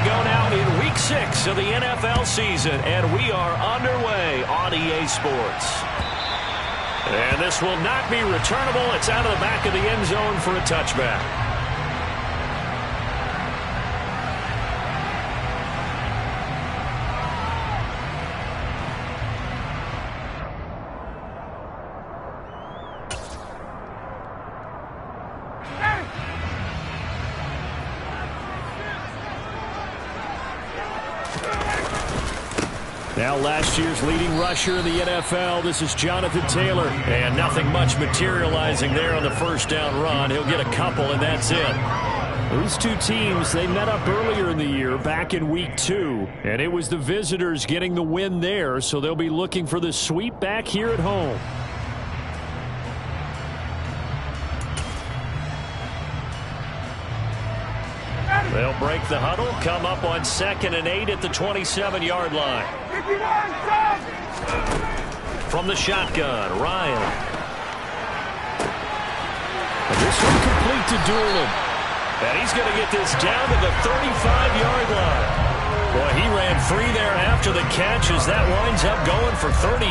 go now in Week 6 of the NFL season, and we are underway on EA Sports. And this will not be returnable. It's out of the back of the end zone for a touchback. Now last year's leading rusher in the NFL, this is Jonathan Taylor. And nothing much materializing there on the first down run. He'll get a couple, and that's it. These two teams, they met up earlier in the year, back in Week 2. And it was the visitors getting the win there, so they'll be looking for the sweep back here at home. They'll break the huddle, come up on 2nd and 8 at the 27-yard line. From the shotgun, Ryan. And this one complete to Doolin. And he's going to get this down to the 35-yard line. Boy, he ran free there after the catch as that winds up going for 38.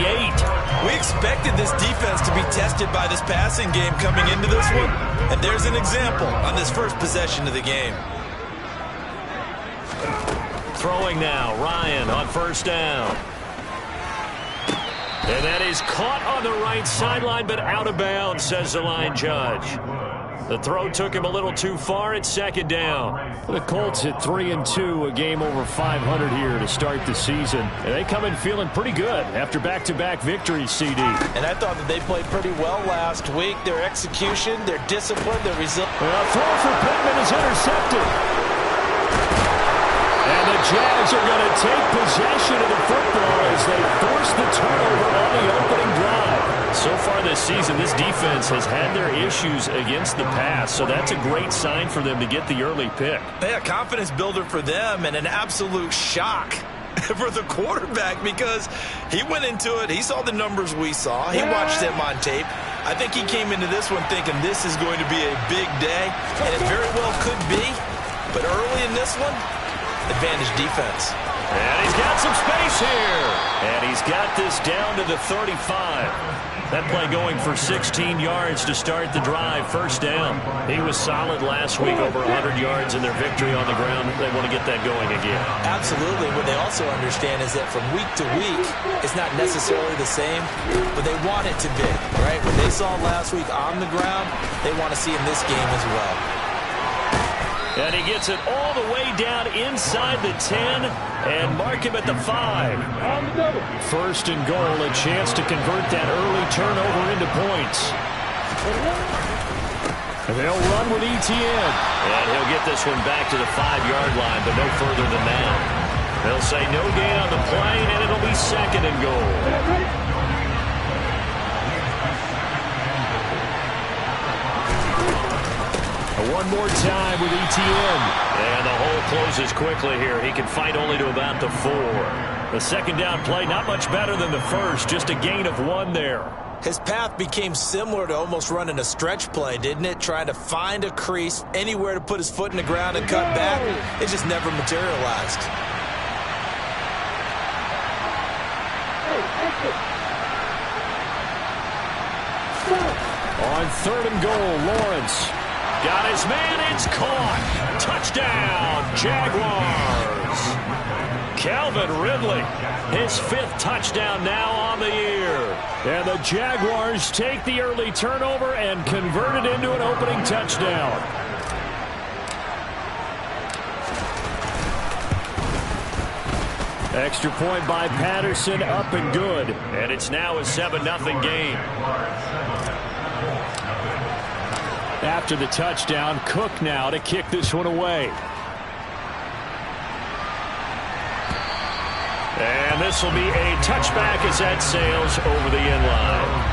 We expected this defense to be tested by this passing game coming into this one. And there's an example on this first possession of the game. Throwing now, Ryan on first down. And that is caught on the right sideline, but out of bounds, says the line judge. The throw took him a little too far at 2nd down. The Colts at 3-2, a game over 500 here to start the season. And they come in feeling pretty good after back-to-back victories, CD. And I thought that they played pretty well last week. Their execution, their discipline, their resilience. A throw for Pittman is intercepted. And the Jags are going to take possession of the football as they force the turnover on the opening drive. So far this season, this defense has had their issues against the pass, so that's a great sign for them to get the early pick. Yeah, confidence builder for them and an absolute shock for the quarterback because he went into it. He saw the numbers we saw. He watched them on tape. I think he came into this one thinking this is going to be a big day, and it very well could be. But early in this one, advantage defense. And he's got some space here. And he's got this down to the 35. That play going for 16 yards to start the drive. First down. He was solid last week, over 100 yards in their victory on the ground. They want to get that going again. Absolutely. What they also understand is that from week to week, it's not necessarily the same, but they want it to be, right? What they saw last week on the ground, they want to see in this game as well. And he gets it all the way down inside the 10 and mark him at the 5. First and goal, a chance to convert that early turnover into points. They'll run with ETN. And he'll get this one back to the 5-yard line, but no further than that. They'll say no gain on the play, and it'll be 2nd and goal. One more time with ETN. And the hole closes quickly here. He can fight only to about the 4. The second down play, not much better than the first. Just a gain of 1 there. His path became similar to almost running a stretch play, didn't it? Trying to find a crease, anywhere to put his foot in the ground and cut back. It just never materialized. On 3rd and goal, Lawrence. Got his man, it's caught. Touchdown, Jaguars. Calvin Ridley, his 5th touchdown now on the year. And the Jaguars take the early turnover and convert it into an opening touchdown. Extra point by Patterson, up and good. And it's now a 7-0 game. After the touchdown, Cook now to kick this one away. And this will be a touchback as that sails over the end line.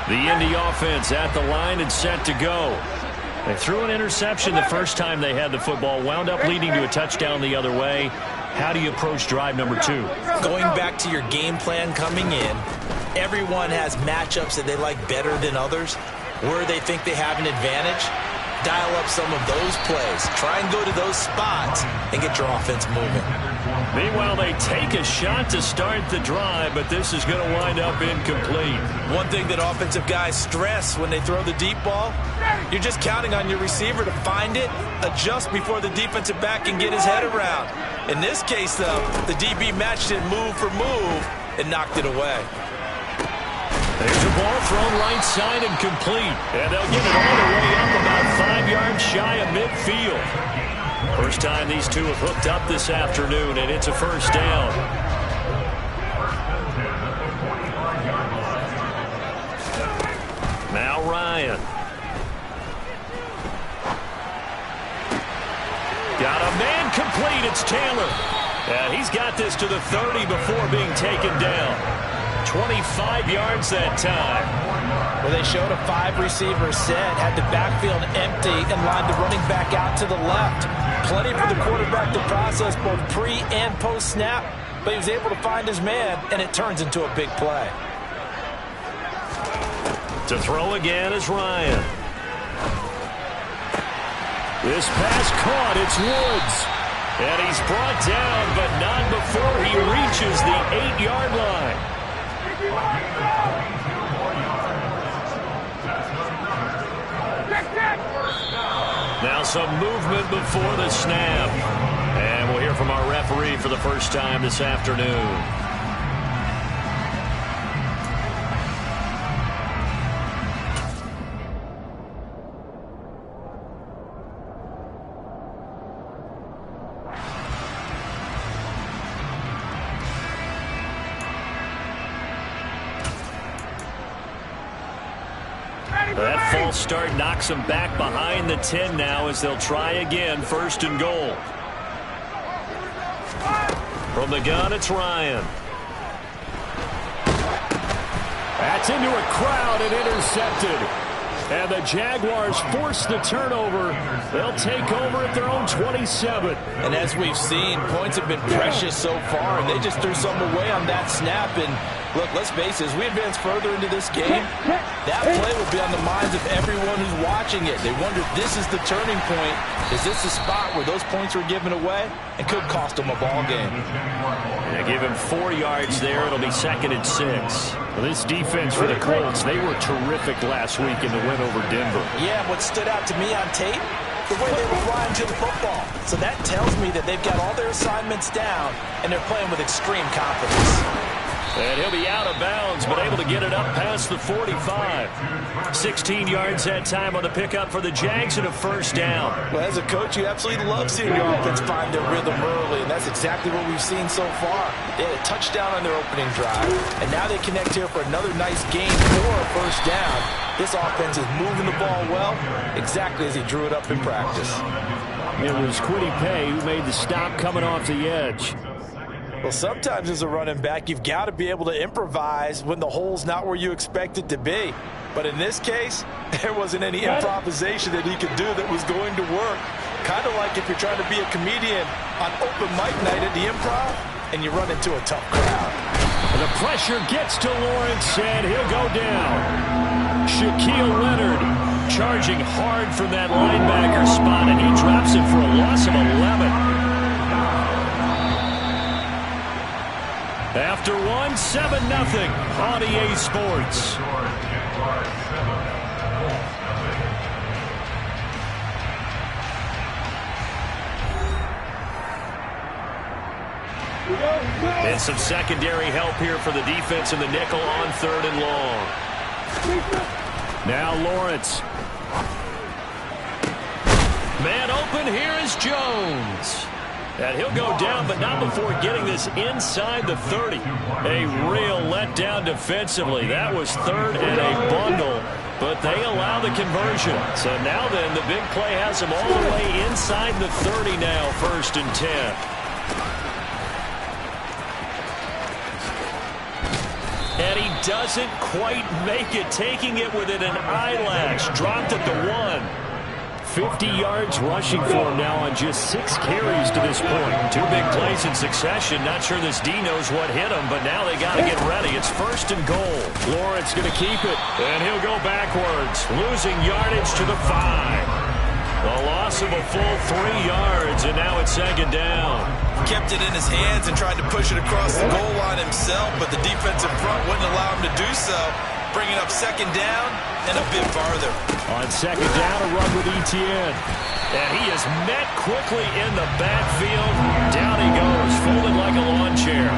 The Indy offense at the line and set to go. They threw an interception the first time they had the football, wound up leading to a touchdown the other way. How do you approach drive number 2? Going back to your game plan coming in, everyone has matchups that they like better than others, where they think they have an advantage. Dial up some of those plays. Try and go to those spots and get your offense moving. Meanwhile, they take a shot to start the drive, but this is going to wind up incomplete. One thing that offensive guys stress when they throw the deep ball, you're just counting on your receiver to find it, adjust before the defensive back can get his head around. In this case, though, the DB matched it move for move and knocked it away. There's a ball thrown right side and complete. And they'll get it all the way up about 5 yards shy of midfield. First time these two have hooked up this afternoon, and it's a first down. Now Ryan. Got a man complete. It's Taylor. And he's got this to the 30 before being taken down. 25 yards that time. Well, they showed a 5-receiver set, had the backfield empty, and lined the running back out to the left. Plenty for the quarterback to process both pre- and post-snap, but he was able to find his man, and it turns into a big play. To throw again is Ryan. This pass caught. It's Woods. And he's brought down, but not before he reaches the 8-yard line. Now some movement before the snap. And we'll hear from our referee for the first time this afternoon. That false start knocks them back behind the 10 now as they'll try again, first and goal. From the gun, it's Ryan. That's into a crowd and intercepted. And the Jaguars force the turnover. They'll take over at their own 27. And as we've seen, points have been precious so far, and they just threw something away on that snap. And look, let's face it, as we advance further into this game, that play will be on the minds of everyone who's watching it. They wonder if this is the turning point. Is this the spot where those points were given away and could cost them a ball game? They give him 4 yards there. It'll be 2nd and 6. Well, this defense for the Colts, they were terrific last week in the win over Denver. Yeah, what stood out to me on tape, the way they were flying to the football. So that tells me that they've got all their assignments down, and they're playing with extreme confidence. And he'll be out of bounds, but able to get it up past the 45. 16 yards that time on the pickup for the Jags and a first down. Well, as a coach, you absolutely love seeing your offense find their rhythm early, and that's exactly what we've seen so far. They had a touchdown on their opening drive, and now they connect here for another nice gain for a first down. This offense is moving the ball well, exactly as he drew it up in practice. It was Kwity Paye who made the stop coming off the edge. Well, sometimes as a running back, you've got to be able to improvise when the hole's not where you expect it to be. But in this case, there wasn't any improvisation that he could do that was going to work. Kind of like if you're trying to be a comedian on open mic night at the Improv and you run into a tough crowd. And the pressure gets to Lawrence, and he'll go down. Shaquille Leonard charging hard from that linebacker spot, and he drops it for a loss of 11. After 7-0 on EA Sports. And some secondary help here for the defense in the nickel on 3rd and long. Now Lawrence. Man open, here is Jones. And he'll go down, but not before getting this inside the 30. A real letdown defensively. That was 3rd and a bundle, but they allow the conversion. So now then, the big play has them all the way inside the 30 now, 1st and 10. And he doesn't quite make it, taking it within an eyelash. Dropped at the 1. 50 yards rushing for him now on just 6 carries to this point. 2 big plays in succession. Not sure this D knows what hit him, but now they got to get ready. It's 1st and goal. Lawrence going to keep it, and he'll go backwards, losing yardage to the 5. A loss of a full 3 yards, and now it's 2nd down. Kept it in his hands and tried to push it across the goal line himself, but the defensive front wouldn't allow him to do so, bringing up 2nd down and a bit farther. On 2nd down, a run with Etienne. And he is met quickly in the backfield. Down he goes, folded like a lawn chair.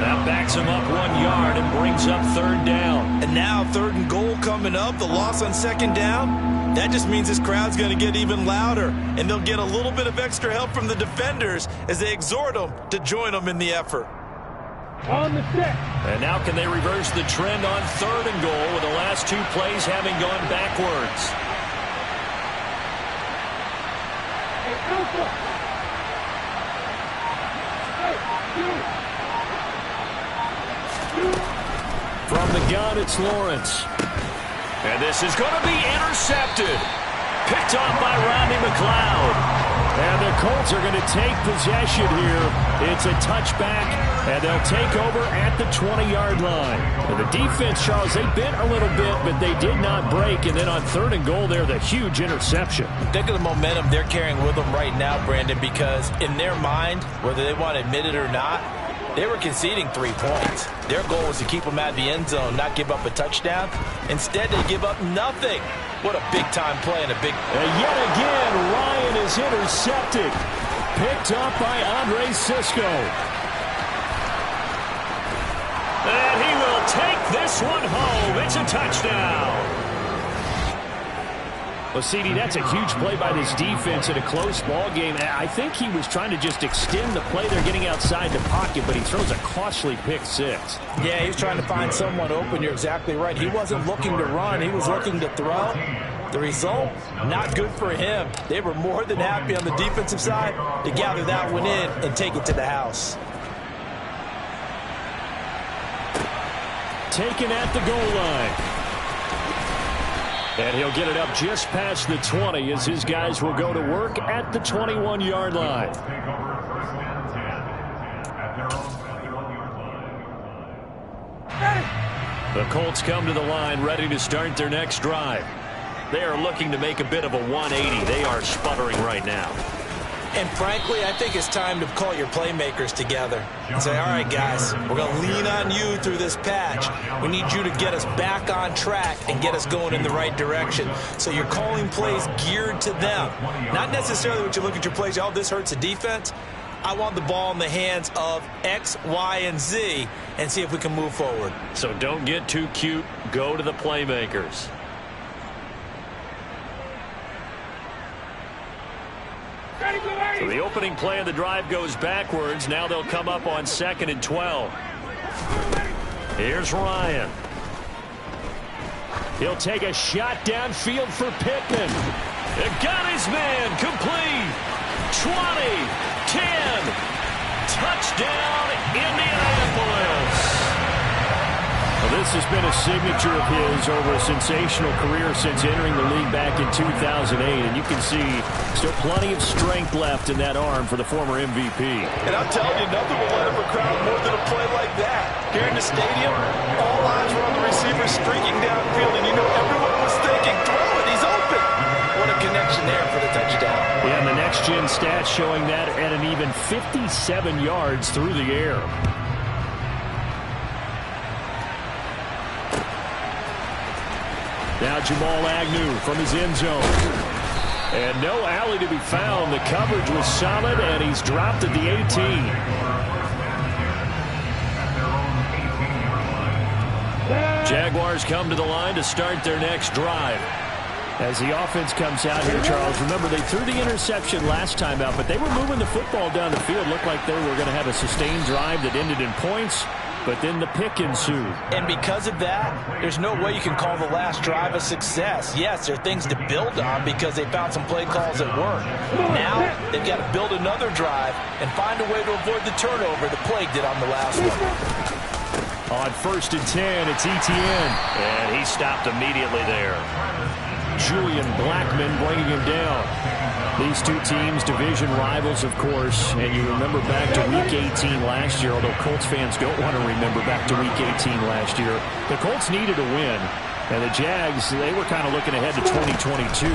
That backs him up 1 yard and brings up 3rd down. And now 3rd and goal coming up, the loss on 2nd down. That just means this crowd's going to get even louder, and they'll get a little bit of extra help from the defenders as they exhort them to join them in the effort. On the set. And now can they reverse the trend on 3rd and goal with the last 2 plays having gone backwards? From the gun, it's Lawrence. And this is going to be intercepted. Picked off by Rodney McLeod. And the Colts are going to take possession here. It's a touchback, and they'll take over at the 20-yard line. And the defense, Charles, they bent a little bit, but they did not break. And then on 3rd and goal there, the huge interception. Think of the momentum they're carrying with them right now, Brandon, because in their mind, whether they want to admit it or not, they were conceding 3 points. Their goal was to keep them out of the end zone, not give up a touchdown. Instead, they give up nothing. What a big-time play and a big... And yet again, Ryan is intercepted. Picked up by Andre Cisco. And he will take this one home. It's a touchdown. Well, CD, that's a huge play by this defense in a close ball game. I think he was trying to just extend the play. They're getting outside the pocket, but he throws a costly pick 6. Yeah, he was trying to find someone open. You're exactly right. He wasn't looking to run. He was looking to throw. The result, not good for him. They were more than happy on the defensive side to gather that one in and take it to the house. Taken at the goal line. And he'll get it up just past the 20 as his guys will go to work at the 21-yard line. The Colts come to the line ready to start their next drive. They are looking to make a bit of a 180. They are sputtering right now. And frankly, I think it's time to call your playmakers together and say, all right, guys, we're going to lean on you through this patch. We need you to get us back on track and get us going in the right direction. So you're calling plays geared to them. Not necessarily what you look at your plays, oh, this hurts the defense. I want the ball in the hands of X, Y, and Z and see if we can move forward. So don't get too cute. Go to the playmakers. So the opening play of the drive goes backwards. Now they'll come up on 2nd and 12. Here's Ryan. He'll take a shot downfield for Pittman. It got his man complete. 20, 10, touchdown Indianapolis. Well, this has been a signature of his over a sensational career since entering the league back in 2008. And you can see still plenty of strength left in that arm for the former MVP. And I'm telling you, nothing will let him crowd more than a play like that. Here in the stadium, all eyes were on the receiver streaking downfield, and you know everyone was thinking, throw it, he's open. What a connection there for the touchdown. Yeah, and the next-gen stats showing that at an even 57 yards through the air. Now Jamal Agnew from his end zone. And no alley to be found. The coverage was solid, and he's dropped at the 18. Jaguars come to the line to start their next drive. As the offense comes out here, Charles, remember they threw the interception last time out, but they were moving the football down the field. Looked like they were going to have a sustained drive that ended in points. But then the pick ensued. And because of that, there's no way you can call the last drive a success. Yes, there are things to build on because they found some play calls that work. Now, they've got to build another drive and find a way to avoid the turnover the Plague did on the last one. On 1st and 10, it's Etienne. And he stopped immediately there. Julian Blackmon bringing him down. These two teams, division rivals, of course, and you remember back to Week 18 last year, although Colts fans don't want to remember back to Week 18 last year. The Colts needed a win, and the Jags, they were kind of looking ahead to 2022,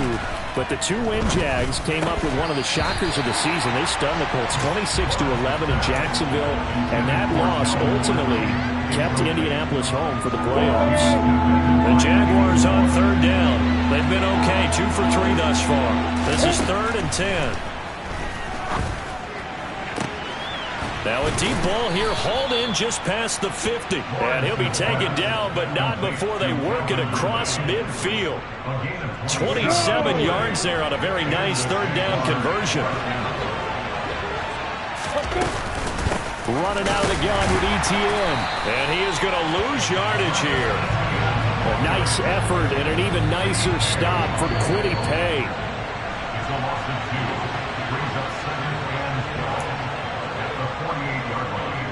but the two-win Jags came up with one of the shockers of the season. They stunned the Colts 26-11 in Jacksonville, and that loss ultimately kept Indianapolis home for the playoffs. The Jaguars on third down. They've been okay, 2 for 3 thus far. This is 3rd and 10. Now a deep ball here, hauled in just past the 50. And he'll be taken down, but not before they work it across midfield. 27 yards there on a very nice third down conversion. Running out of the gun with ETN. And he is going to lose yardage here. A nice effort and an even nicer stop for Kwity Paye. He's a loss of 2. Brings up 2nd and 12 at the 48-yard line.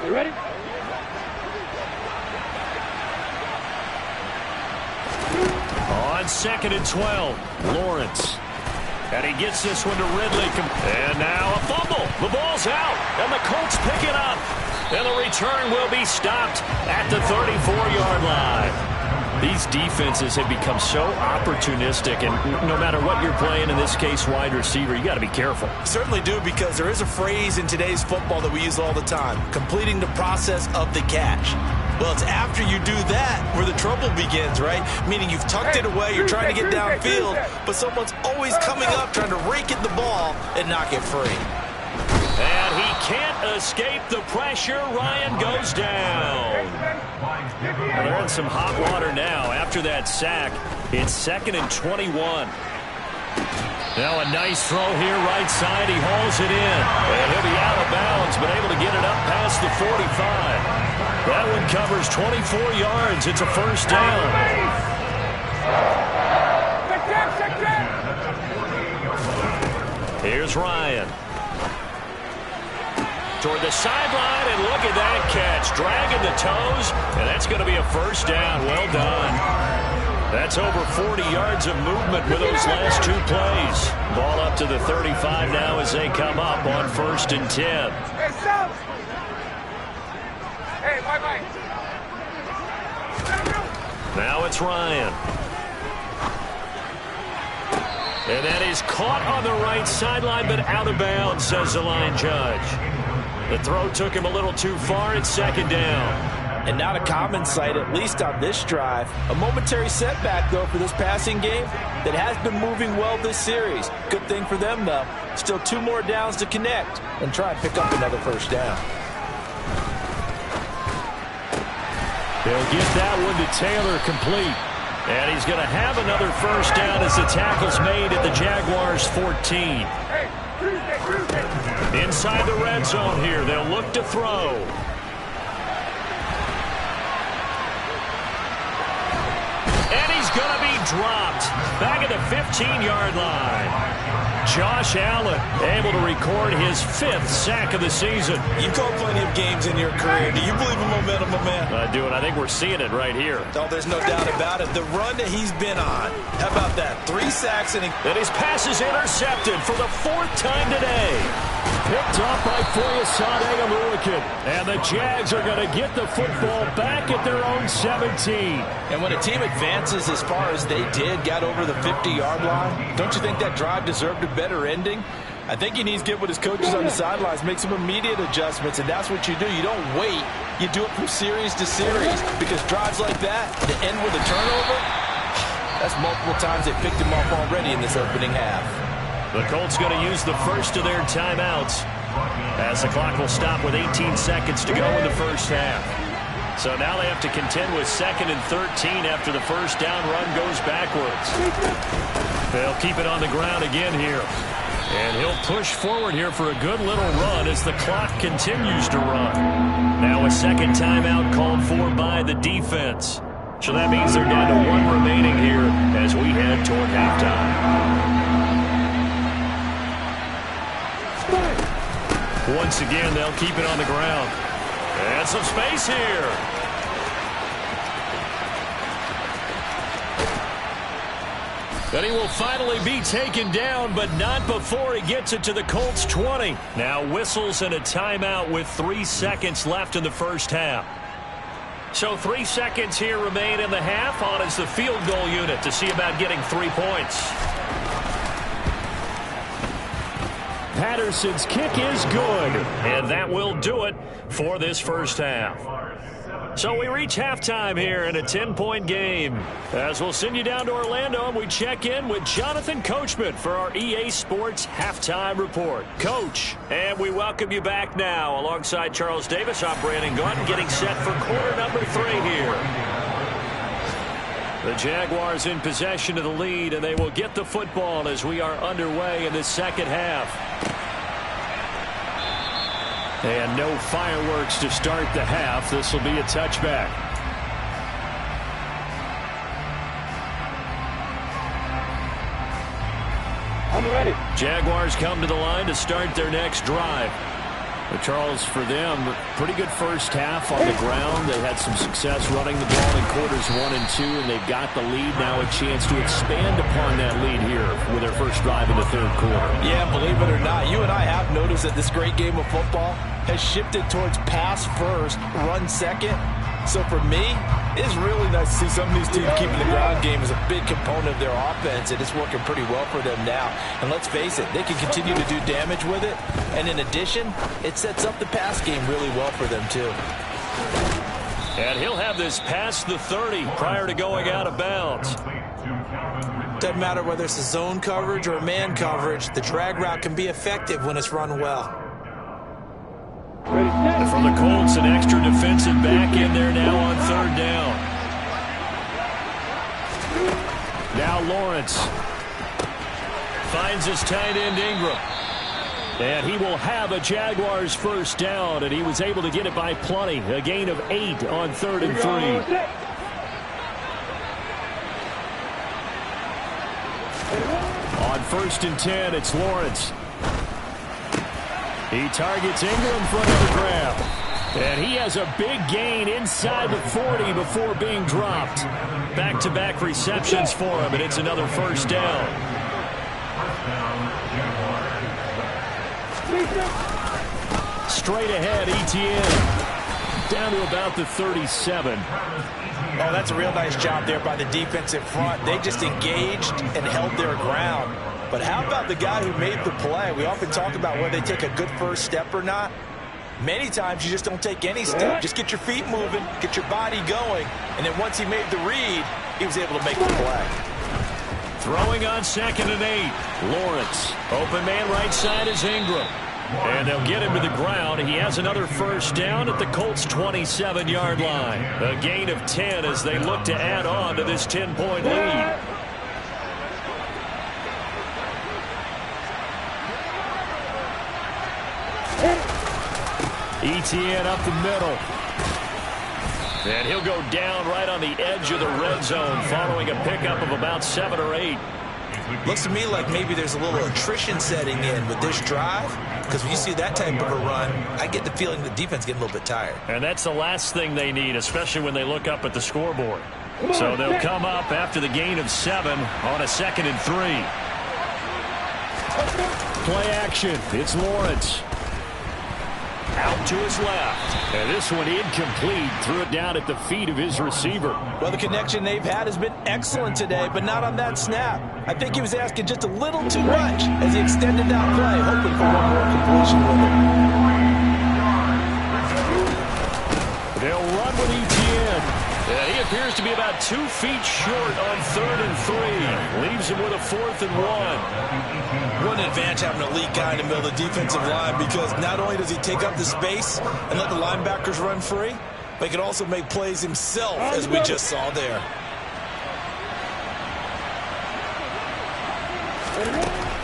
You ready? On 2nd and 12, Lawrence. And he gets this one to Ridley. And now a fumble. The ball's out. And the Colts pick it up. And the return will be stopped at the 34-yard line. These defenses have become so opportunistic. And no matter what you're playing, in this case, wide receiver, you got to be careful. Certainly do, because there is a phrase in today's football that we use all the time: completing the process of the catch. Well, it's after you do that where the trouble begins, right? Meaning you've tucked it away, you're trying to get downfield, but someone's always coming up trying to rake at the ball and knock it free. And he can't escape the pressure. Ryan goes down. Well, they're in some hot water now after that sack. It's 2nd and 21. Now a nice throw here, right side. He hauls it in. And he'll be out of bounds, but able to get it up past the 45. That one covers 24 yards. It's a first down. Here's Ryan. Toward the sideline, and look at that catch. Dragging the toes, and that's going to be a first down. Well done. That's over 40 yards of movement with those last 2 plays. Ball up to the 35 now as they come up on 1st and 10. Now it's Ryan. And that is caught on the right sideline, but out of bounds, says the line judge. The throw took him a little too far. It's 2nd down. And not a common sight, at least on this drive. A momentary setback, though, for this passing game that has been moving well this series. Good thing for them, though. Still 2 more downs to connect and try and pick up another first down. They'll get that one to Taylor, complete. And he's going to have another first down as the tackle's made at the Jaguars' 14. Inside the red zone here, they'll look to throw. And he's going to be dropped back at the 15-yard line. Josh Allen able to record his 5th sack of the season. You've called plenty of games in your career. Do you believe in momentum, my man? I do, and I think we're seeing it right here. Oh, there's no doubt about it. The run that he's been on. How about that? 3 sacks and his pass is intercepted for the 4th time today. Picked up by Foyesade Oluwakin. And the Jags are going to get the football back at their own 17. And when a team advances as far as they did, got over the 50-yard line, don't you think that drive deserved a better ending? I think he needs to get with his coaches on the sidelines, make some immediate adjustments, and that's what you do. You don't wait. You do it from series to series, because drives like that, to end with a turnover, that's multiple times they picked him off already in this opening half. The Colts going to use the first of their timeouts as the clock will stop with 18 seconds to go in the first half. So now they have to contend with 2nd and 13 after the first down run goes backwards. They'll keep it on the ground again here. And he'll push forward here for a good little run as the clock continues to run. Now a 2nd timeout called for by the defense. So that means they're down to 1 remaining here as we head toward halftime. Once again, they'll keep it on the ground. And some space here. And he will finally be taken down, but not before he gets it to the Colts 20. Now whistles and a timeout with 3 seconds left in the first half. So 3 seconds here remain in the half. On is the field goal unit to see about getting 3 points. Patterson's kick is good, and that will do it for this first half. So we reach halftime here in a 10-point game. As we'll send you down to Orlando, and we check in with Jonathan Coachman for our EA Sports Halftime Report. Coach, and we welcome you back now. Alongside Charles Davis, I'm Brandon Gunn, getting set for quarter number 3 here. The Jaguars in possession of the lead, and they will get the football as we are underway in the second half. And no fireworks to start the half. This will be a touchback. I'm ready. Jaguars come to the line to start their next drive. But Charles, for them, pretty good first half on the ground. They had some success running the ball in quarters 1 and 2, and they've got the lead. Now a chance to expand upon that lead here with their first drive in the third quarter. Yeah, believe it or not, you and I have noticed that this great game of football has shifted towards pass first, run second. So for me, it's really nice to see some of these teams keeping the ground game as a big component of their offense, and it's working pretty well for them now. And let's face it, they can continue to do damage with it. And in addition, it sets up the pass game really well for them too. And he'll have this past the 30 prior to going out of bounds. Doesn't matter whether it's a zone coverage or a man coverage, the drag route can be effective when it's run well. And from the Colts, an extra defensive back in there now on third down. Now Lawrence finds his tight end Ingram. And he will have a Jaguars first down, and he was able to get it by plenty. A gain of 8 on 3rd and 3. On 1st and 10, it's Lawrence. He targets Ingram for another grab. And he has a big gain inside the 40 before being dropped. Back-to-back receptions for him, and it's another first down. Straight ahead, ETN. Down to about the 37. Oh, that's a real nice job there by the defensive front. They just engaged and held their ground. But how about the guy who made the play? We often talk about whether they take a good first step or not. Many times you just don't take any step. Just get your feet moving, get your body going, and then once he made the read, he was able to make the play. Throwing on 2nd and 8. Lawrence. Open man right side is Ingram. And they'll get him to the ground. He has another first down at the Colts' 27-yard line. A gain of 10 as they look to add on to this 10-point lead. ETN up the middle. And he'll go down right on the edge of the red zone following a pickup of about 7 or 8. Looks to me like maybe there's a little attrition setting in with this drive, because when you see that type of a run, I get the feeling the defense getting a little bit tired. And that's the last thing they need, especially when they look up at the scoreboard. So they'll come up after the gain of 7 on a 2nd and 3. Play action. It's Lawrence. Out to his left. And this one incomplete. Threw it down at the feet of his receiver. Well, the connection they've had has been excellent today, but not on that snap. I think he was asking just a little too much as he extended that play, hoping for one more completion with it. They'll run with ETN. And he appears to be about 2 feet short on 3rd and 3. Leaves him with a 4th and 1. What an advantage having an elite guy in the middle of the defensive line, because not only does he take up the space and let the linebackers run free, but he can also make plays himself, as we just saw there.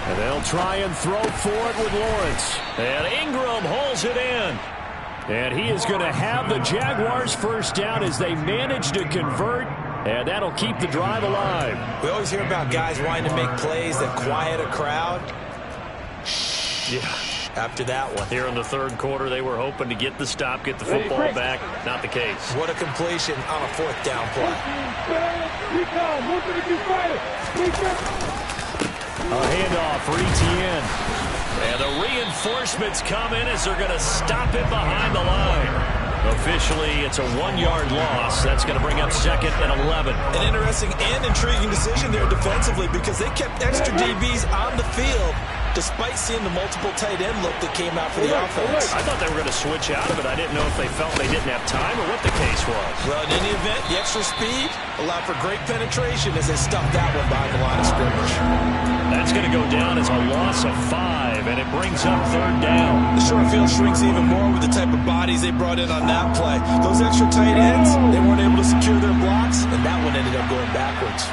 And they'll try and throw for it with Lawrence. And Ingram hauls it in. And he is going to have the Jaguars first down as they manage to convert. And that'll keep the drive alive. We always hear about guys wanting to make plays that quiet a crowd. Yeah. after that one. Here in the third quarter, they were hoping to get the stop, get the football back. Not the case. What a completion on a fourth down play. A handoff for ETN. And the reinforcements come in as they're going to stop it behind the line. Officially, it's a 1-yard loss. That's going to bring up 2nd and 11. An interesting and intriguing decision there defensively because they kept extra DBs on the field despite seeing the multiple tight end look that came out for the offense. I thought they were going to switch out of it. I didn't know if they felt they didn't have time or what the case was. Well, in any event, the extra speed allowed for great penetration as they stuffed that one behind the line of scrimmage. That's going to go down as a loss of 5, and it brings up 3rd down. The short field shrinks even more with the type of bodies they brought in on that play. Those extra tight ends, they weren't able to secure their blocks, and that one ended up going backwards.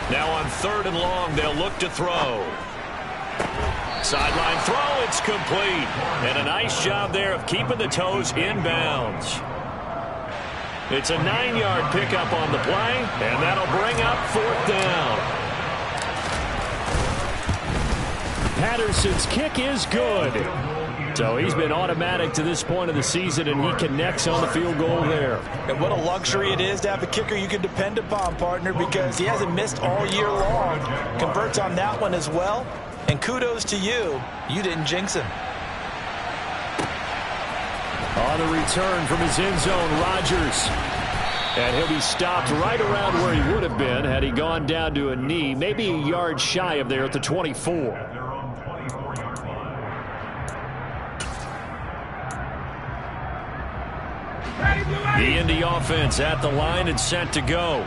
Now on 3rd and long, they'll look to throw. Sideline throw, it's complete. And a nice job there of keeping the toes inbounds. It's a 9-yard pickup on the play, and that'll bring up 4th down. Patterson's kick is good. So he's been automatic to this point of the season, and he connects on the field goal there. And what a luxury it is to have a kicker you can depend upon, partner, because he hasn't missed all year long. Converts on that one as well. And kudos to you. You didn't jinx him. On the return from his end zone, Rodgers. And he'll be stopped right around where he would have been had he gone down to a knee, maybe a yard shy of there at the 24. The Indy offense at the line and set to go.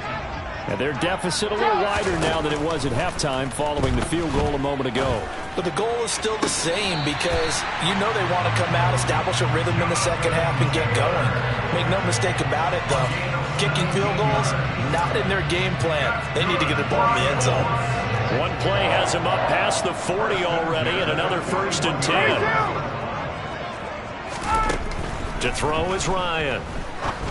And their deficit a little wider now than it was at halftime following the field goal a moment ago. But the goal is still the same because you know they want to come out, establish a rhythm in the second half, and get going. Make no mistake about it, though. Kicking field goals, not in their game plan. They need to get the ball in the end zone. One play has him up past the 40 already, and another 1st and 10. To throw is Ryan.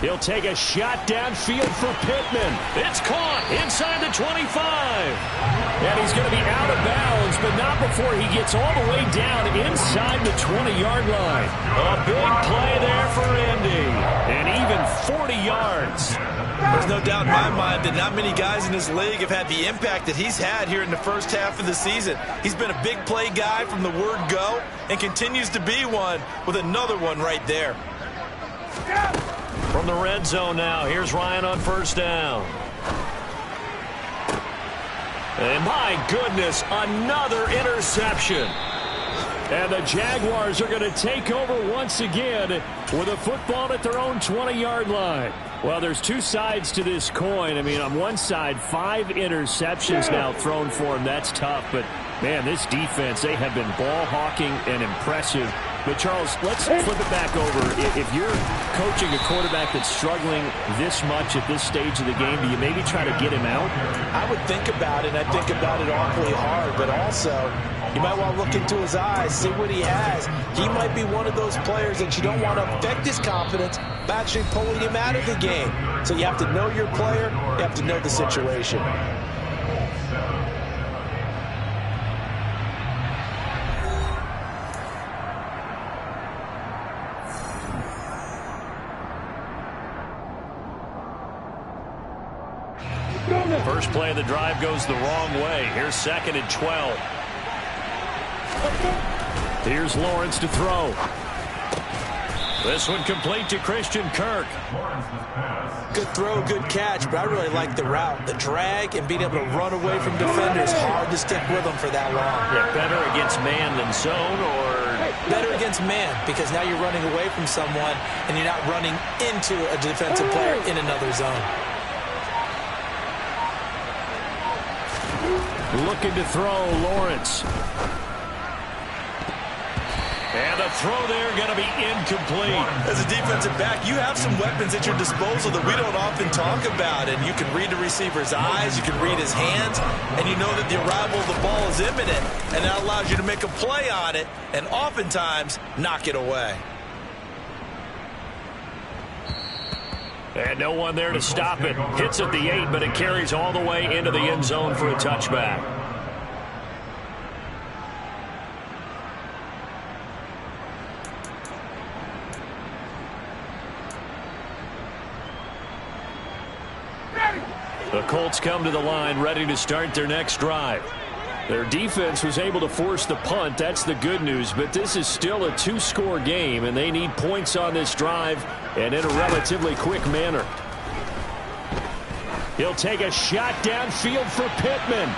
He'll take a shot downfield for Pittman. It's caught inside the 25. And he's going to be out of bounds, but not before he gets all the way down inside the 20-yard line. A big play there for Indy. And even 40 yards. There's no doubt in my mind that not many guys in this league have had the impact that he's had here in the first half of the season. He's been a big play guy from the word go and continues to be one with another one right there. From the red zone now, here's Ryan on 1st down. And my goodness, another interception. And the Jaguars are going to take over once again with a football at their own 20-yard line. Well, there's two sides to this coin. I mean, on one side, 5 interceptions now thrown for him. That's tough. But, man, this defense, they have been ball hawking and impressive. But, Charles, let's flip it back over. If you're coaching a quarterback that's struggling this much at this stage of the game, do you maybe try to get him out? I would think about it, and I think about it awfully hard. But also, you might want to look into his eyes, see what he has. He might be one of those players that you don't want to affect his confidence by actually pulling him out of the game. So you have to know your player. You have to know the situation. First play of the drive goes the wrong way. Here's 2nd and 12. Here's Lawrence to throw. This one complete to Christian Kirk. Good throw, good catch, but I really like the route. The drag and being able to run away from defenders. Hard to stick with them for that long. Yeah, better against man than zone, or better against man, because now you're running away from someone and you're not running into a defensive player in another zone. Looking to throw, Lawrence. And the throw there going to be incomplete. As a defensive back, you have some weapons at your disposal that we don't often talk about. And you can read the receiver's eyes, you can read his hands, and you know that the arrival of the ball is imminent. And that allows you to make a play on it and oftentimes knock it away. And no one there to stop it. Hits at the 8, but it carries all the way into the end zone for a touchback. The Colts come to the line ready to start their next drive. Their defense was able to force the punt. That's the good news. But this is still a 2-score game, and they need points on this drive and in a relatively quick manner. He'll take a shot downfield for Pittman.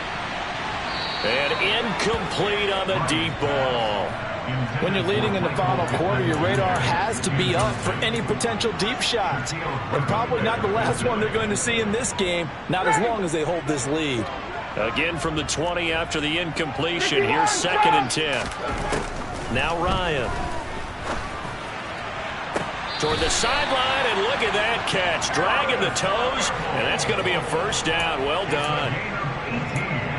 And incomplete on the deep ball. When you're leading in the final quarter, your radar has to be up for any potential deep shots. And probably not the last one they're going to see in this game, not as long as they hold this lead. Again from the 20 after the incompletion. Here's 2nd and 10. Now Ryan. Toward the sideline, and look at that catch. Dragging the toes, and that's going to be a first down. Well done.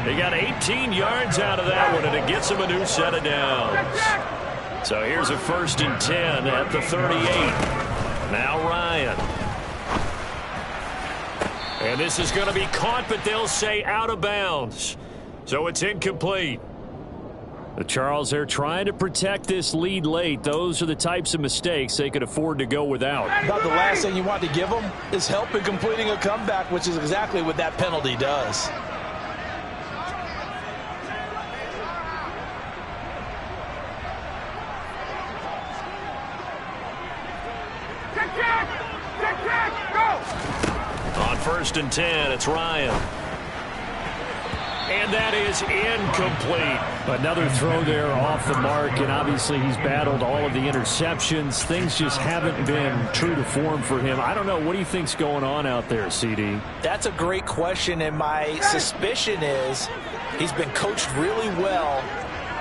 They got 18 yards out of that one, and it gets them a new set of downs. So here's a 1st and 10 at the 38. Now Ryan. And this is going to be caught, but they'll say out of bounds. So it's incomplete. The Charles, they're trying to protect this lead late. Those are the types of mistakes they could afford to go without. About the last thing you want to give them is help in completing a comeback, which is exactly what that penalty does. On 1st and 10, it's Ryan. And that is incomplete. Another throw there off the mark, and obviously he's battled all of the interceptions. Things just haven't been true to form for him. I don't know. What do you think's going on out there, CD? That's a great question, and my suspicion is he's been coached really well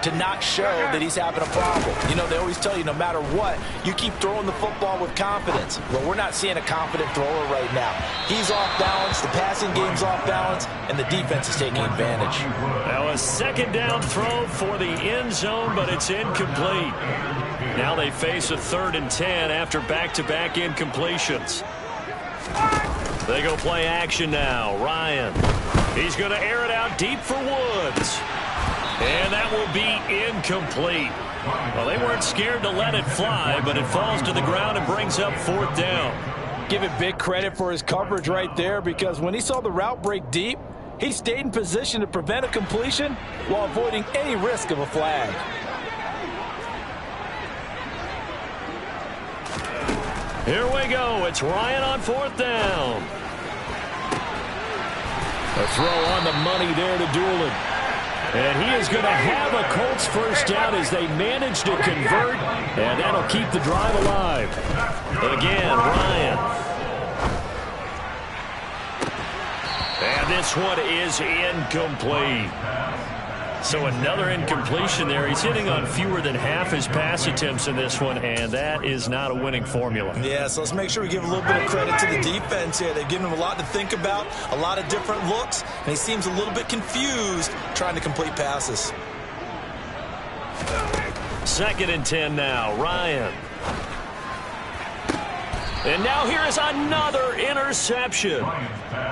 to not show that he's having a problem. You know, they always tell you no matter what, you keep throwing the football with confidence. Well, we're not seeing a confident thrower right now. He's off balance, the passing game's off balance, and the defense is taking advantage. Now a 2nd down throw for the end zone, but it's incomplete. Now they face a 3rd and 10 after back-to-back incompletions. They go play action now. Ryan. He's going to air it out deep for Woods. And that will be incomplete. Well, they weren't scared to let it fly, but it falls to the ground and brings up 4th down. Give it big credit for his coverage right there, because when he saw the route break deep, he stayed in position to prevent a completion while avoiding any risk of a flag. Here we go. It's Ryan on 4th down. A throw on the money there to Doolin. And he is going to have a Colts first down as they manage to convert, and that'll keep the drive alive. Again, Ryan. And this one is incomplete. So another incompletion there. He's hitting on fewer than half his pass attempts in this one, and that is not a winning formula. Yeah, so let's make sure we give a little bit of credit to the defense here. They've given him a lot to think about, a lot of different looks, and he seems a little bit confused trying to complete passes. 2nd and 10 now. Ryan. And now here is another interception.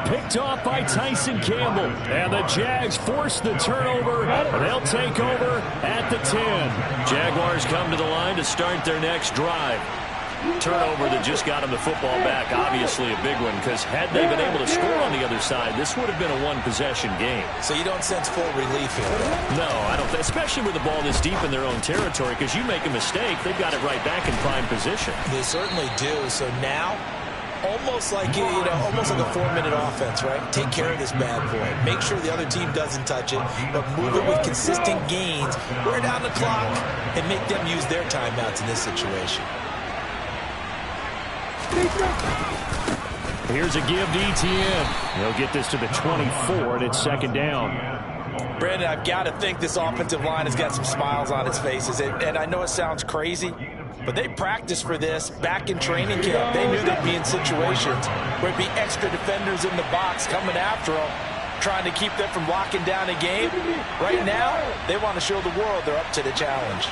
Picked off by Tyson Campbell. And the Jags force the turnover. They'll take over at the 10. Jaguars come to the line to start their next drive. Turnover that just got them the football back. Obviously a big one, because had they been able to score on the other side, this would have been a one-possession game. So you don't sense full relief here? No, I don't. Especially with the ball this deep in their own territory, because you make a mistake, they've got it right back in prime position. They certainly do. So now, almost like almost like a 4-minute offense, right? Take care of this bad boy. Make sure the other team doesn't touch it, but move it with consistent gains. Wear down the clock and make them use their timeouts in this situation. Here's a give to Etienne. He'll get this to the 24, and it's 2nd down. Brandon, I've got to think this offensive line has got some smiles on its faces. And I know it sounds crazy, but they practiced for this back in training camp. They knew they'd be in situations where it'd be extra defenders in the box coming after them, trying to keep them from locking down a game. Right now, they want to show the world they're up to the challenge.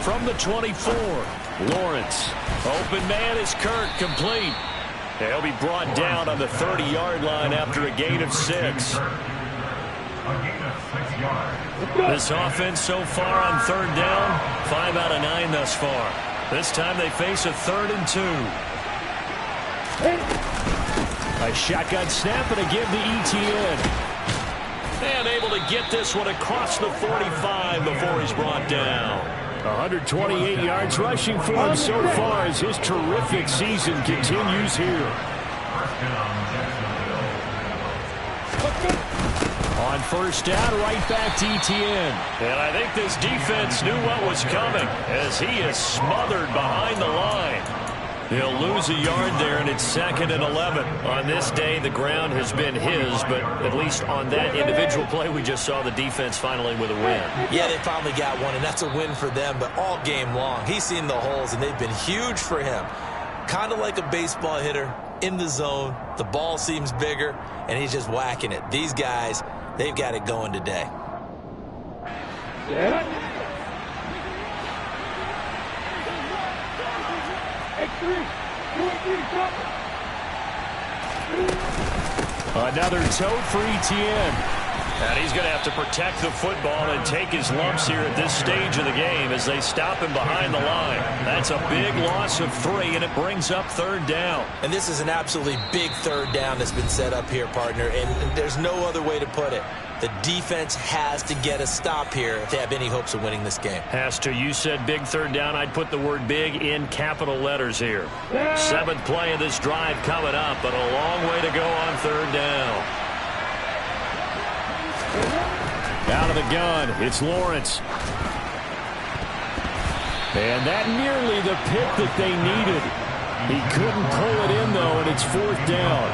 From the 24, Lawrence. Open man is Kirk, complete. He'll be brought down on the 30-yard line after a gain of 6. This offense so far on 3rd down, 5 out of 9 thus far. This time they face a 3rd and 2. A shotgun snap and a give to ETN. And able to get this one across the 45 before he's brought down. 128 yards rushing for him so far as his terrific season continues here. On 1st down, right back to ETN. And I think this defense knew what was coming as he is smothered behind the line. He'll lose a yard there, and it's 2nd and 11. On this day, the ground has been his, but at least on that individual play, we just saw the defense finally with a win. Yeah, they finally got one, and that's a win for them, but all game long, he's seen the holes, and they've been huge for him. Kind of like a baseball hitter in the zone. The ball seems bigger, and he's just whacking it. These guys, they've got it going today. Another tote for ETN. And he's going to have to protect the football and take his lumps here at this stage of the game as they stop him behind the line. That's a big loss of 3, and it brings up 3rd down. And this is an absolutely big 3rd down that's been set up here, partner, and there's no other way to put it. The defense has to get a stop here if they have any hopes of winning this game. Has to. You said big 3rd down. I'd put the word big in capital letters here. 7th play of this drive coming up, but a long way to go on 3rd down. Out of the gun, it's Lawrence. And that nearly the pick that they needed. He couldn't pull it in, though, and it's 4th down.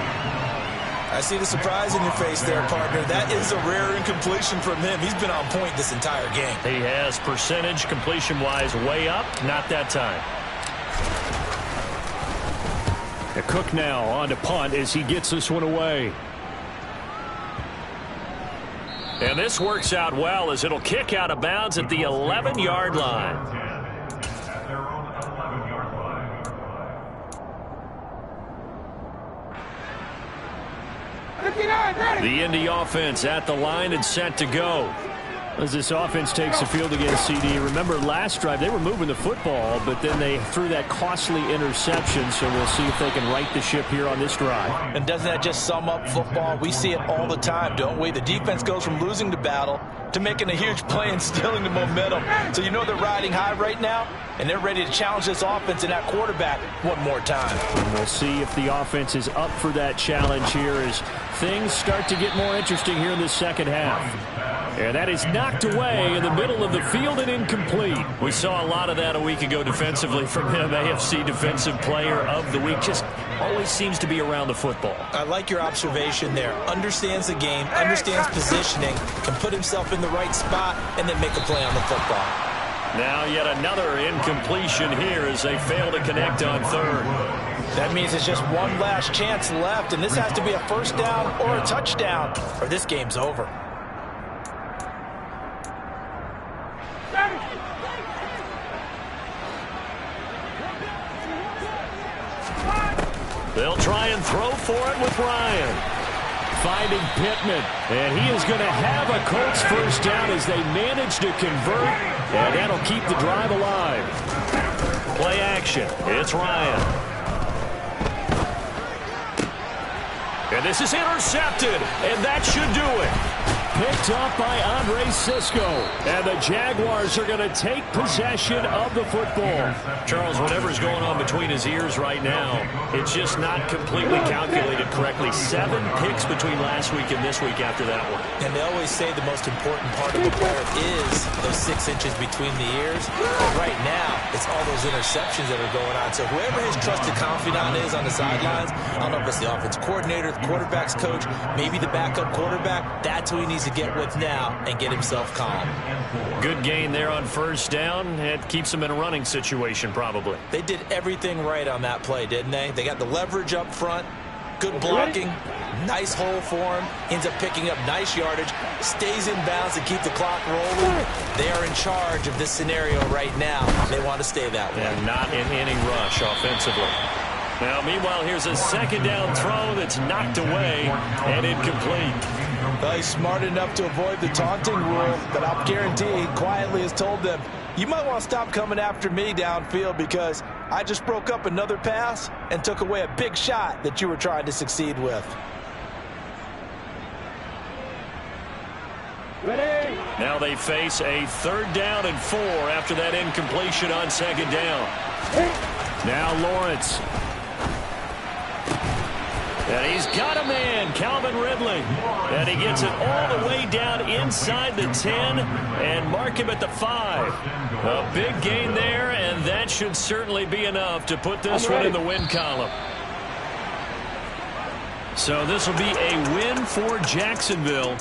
I see the surprise in your face there, partner. That is a rare incompletion from him. He's been on point this entire game. He has percentage completion-wise way up. Not that time. The Cook now on to punt as he gets this one away. And this works out well as it'll kick out of bounds at the 11-yard line. The Indy offense at the line and set to go. As this offense takes the field against CD. Remember last drive they were moving the football, but then they threw that costly interception, so we'll see if they can right the ship here on this drive. And doesn't that just sum up football? We see it all the time, don't we? The defense goes from losing the battle to making a huge play and stealing the momentum. So you know they're riding high right now, and they're ready to challenge this offense and that quarterback one more time. And we'll see if the offense is up for that challenge here as things start to get more interesting here in the second half. And that is knocked away in the middle of the field and incomplete. We saw a lot of that a week ago defensively from him. AFC Defensive Player of the Week. Just always seems to be around the football. I like your observation there. Understands the game, understands positioning, can put himself in the right spot, and then make a play on the football. Now yet another incompletion here as they fail to connect on 3rd. That means it's just one last chance left, and this has to be a 1st down or a touchdown, or this game's over. They'll try and throw for it with Ryan. Finding Pittman. And he is going to have a Colts 1st down as they manage to convert. And that'll keep the drive alive. Play action. It's Ryan. And this is intercepted. And that should do it. Picked up by Andre Sisco. And the Jaguars are going to take possession of the football. Charles, whatever's going on between his ears right now, it's just not completely calculated correctly. 7 picks between last week and this week after that one. And they always say the most important part of the player is those 6 inches between the ears. But right now, it's all those interceptions that are going on. So whoever his trusted confidant is on the sidelines, I don't know if it's the offense coordinator, the quarterback's coach, maybe the backup quarterback, that's who he needs to get with now and get himself calm. Good gain there on 1st down. It keeps him in a running situation probably. They did everything right on that play, didn't they? They got the leverage up front. Good blocking. Nice hole for him. Ends up picking up nice yardage. Stays in bounds to keep the clock rolling. They are in charge of this scenario right now. They want to stay that way. And not in any rush offensively. Now, meanwhile, here's a second down throw that's knocked away and incomplete. Well, he's smart enough to avoid the taunting rule, but I'll guarantee he quietly has told them, you might want to stop coming after me downfield because I just broke up another pass and took away a big shot that you were trying to succeed with. Ready? Now they face a 3rd down and 4 after that incompletion on 2nd down. Now Lawrence. And he's got a man, Calvin Ridley. And he gets it all the way down inside the 10 and mark him at the 5. A big gain there, and that should certainly be enough to put this one in the win column. So this will be a win for Jacksonville.